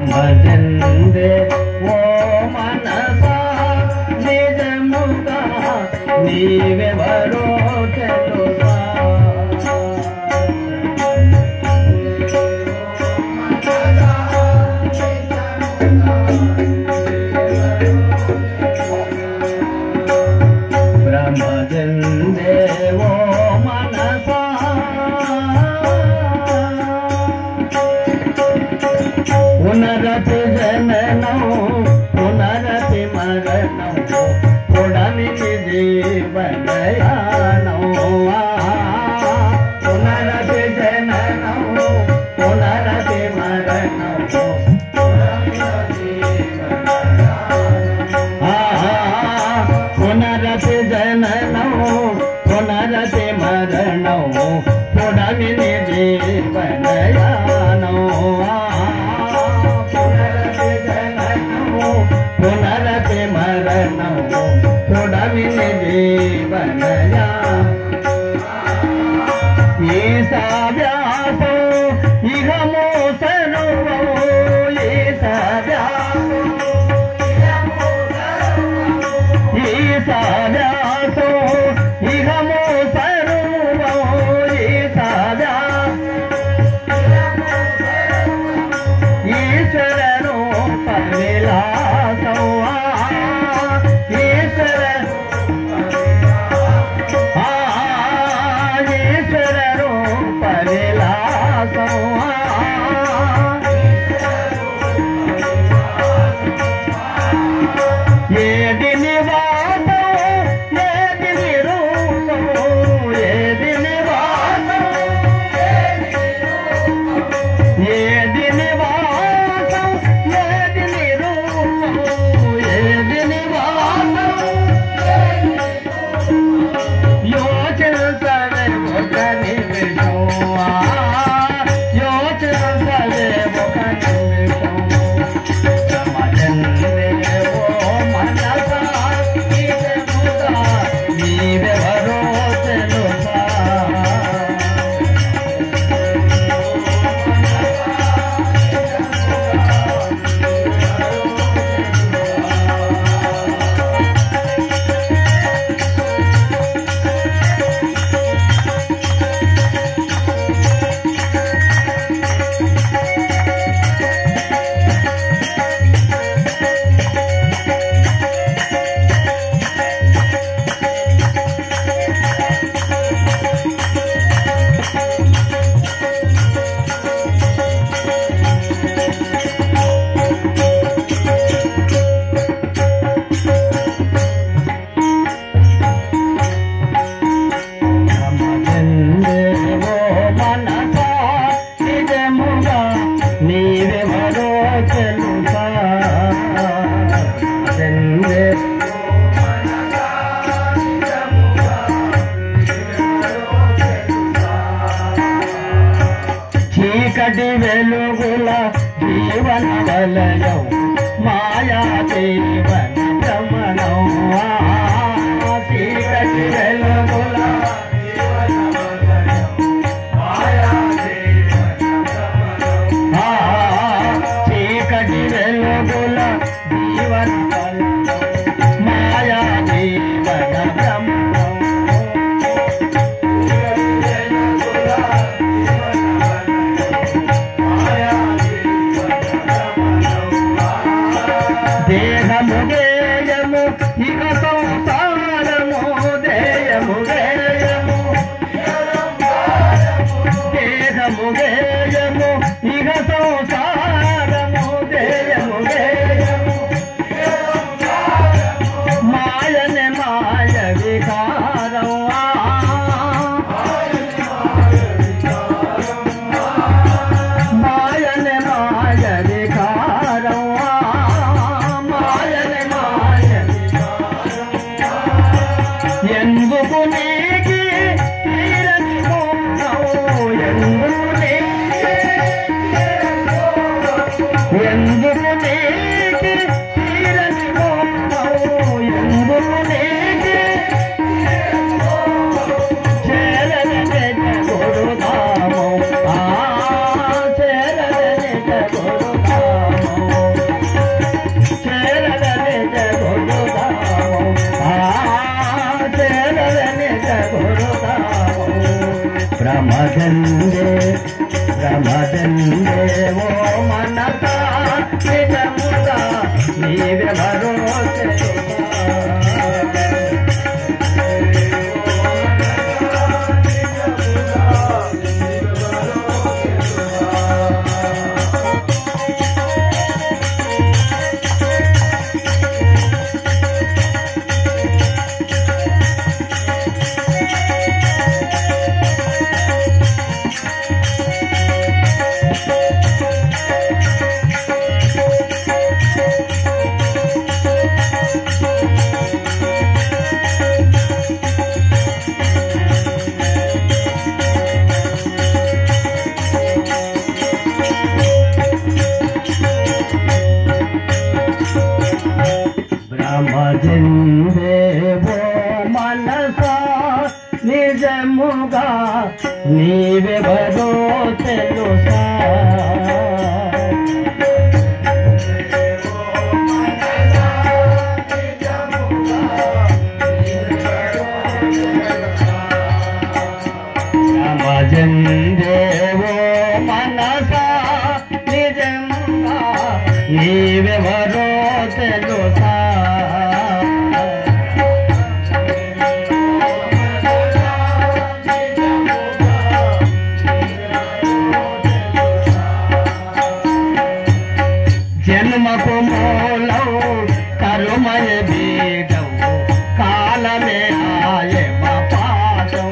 బ్రహ్మజందే ఓ మనసా నిజముగా నీవెవరో తెలుసా బ్రహ్మజందే ఓ మనసా పునరపి జననం పునరపి మరణం పుడమిని జీవనయానం పునరపి జననం పునరపి మరణం పునరపి జననం పునరపి మరణం పుడమిని జీవనయానం పునరపి మరణం పుడమిని జీవనయా ఈశావ్యాసం ఇహమో సర్వం ఈశావ్యాసం ఇహమో సర్వం ఈశ్వర రూప విలాసం ఈశ్వర రూప విలాసం ఏది నివాసం ఏది నిరూపం ఏది నివాసం ఏది నివాసం ఏది నిరూపం ఏది నివాసం యోచించవే ఒక నిమిషం యోచించవే ఒక నిమిషం నీవెవరో తెలుసా నీవెవరో తెలుసా చీకటి వెలుగుల జీవన వలయం మాయా జీవన భ్రమణం చీకటి వెలుగుల చీకటి వెలుగుల జీవన మాయా జీవన భ్రమణం దేహము గేయము ఇక సంసారము దేయము గేయము దేహము గేయము ఇక సంసారము దేయము గేయము భజందేవో మనసా నిజముగా నీవెవరో తెలుసా భజందేవో మనసా నిజముగా నీవెవరో తెలుసా జన్మకు మూలం కరుమయ బీజం కాలమే ఆయే పాదం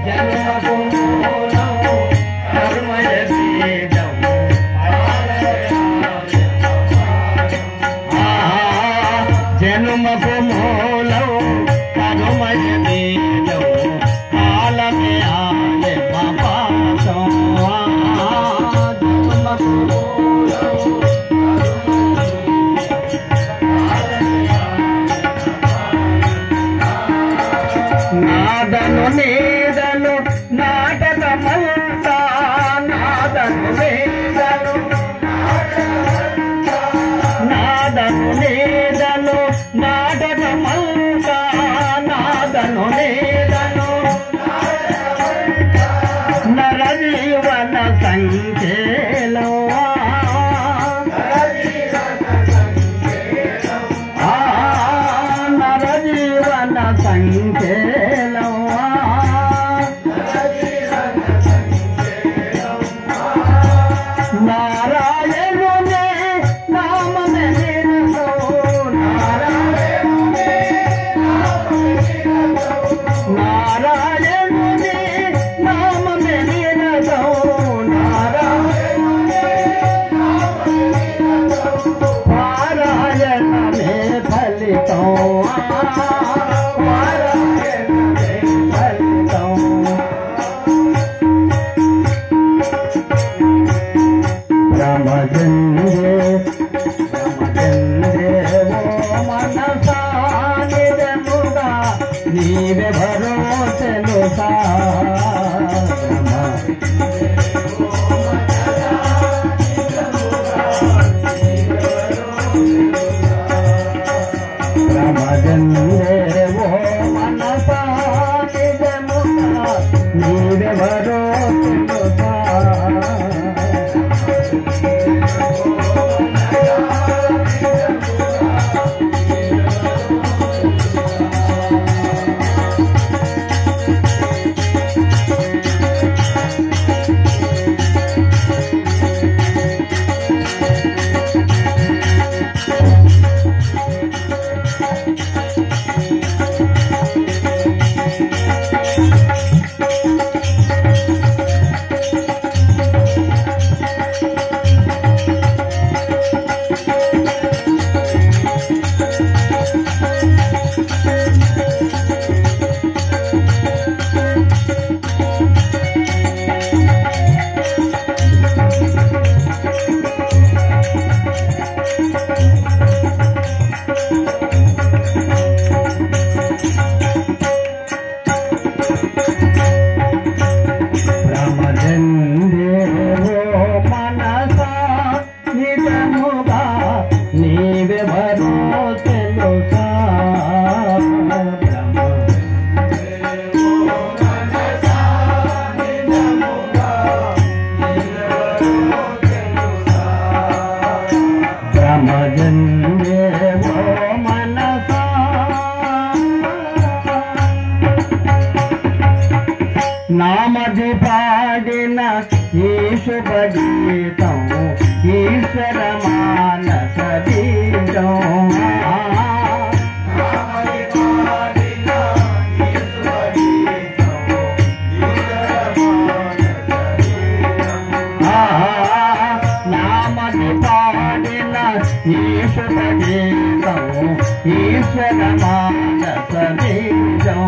జన్మకు మూలం కరుమయ బీజం జన్మకు మూలం కరుమయ బీజం కాలమే ఆయే పాదం నాదను నీదను నాటకమంతా నాదను నీదను నాదను నీదను నాటకమంతా నాదను నీదను నరజీవన సంఖ్యలో నరజీవన సంఖ్యలో నారాయణునే నామమే నిరసో నారాయణునే నామమే నిరసో పారాయణమే ఫలితం పారాయణమే ఫలితం బ్రహ్మచంద్రేవో మనసా నిజముగా నీవెవరో తెలుసా బ్రహ్మచంద్రేవో మనసా నిజముగా నీవెవరో తెలుసా నామది పాడిన ఈశుభ గీతం ఈశ్వర మానస బీజం నామది పాడిన ఈశుభ గీతం ఈశ్వర మానస బీజం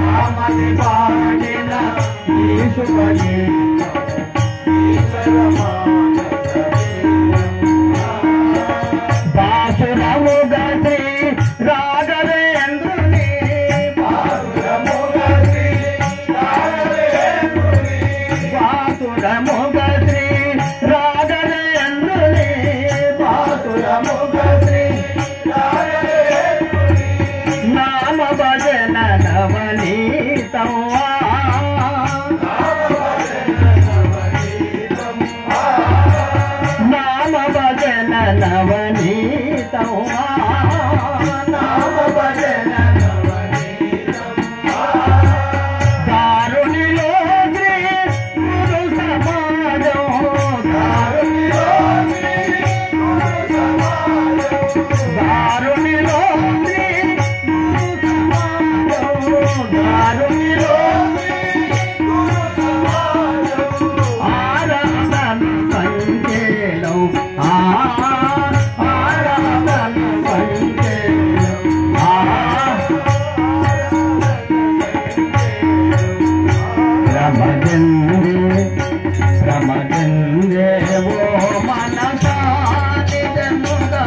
నామది పాడిన ఈశుభ గీతం ఈశ్వర మానస బీజం నవనీతం నామ భజన నవనీతం దారుణిలో శ్రీ గురు సమాజం దారుణిలో శ్రీ గురు సమాజం దారుణిలో శ్రీ గురు సమాజం దారుణిలో శ్రీ గురు సమాజం ఆరాధన సంకేలం ఆరాధన సంకేలం శ్రమగందే ఓ మనసా నిజముగా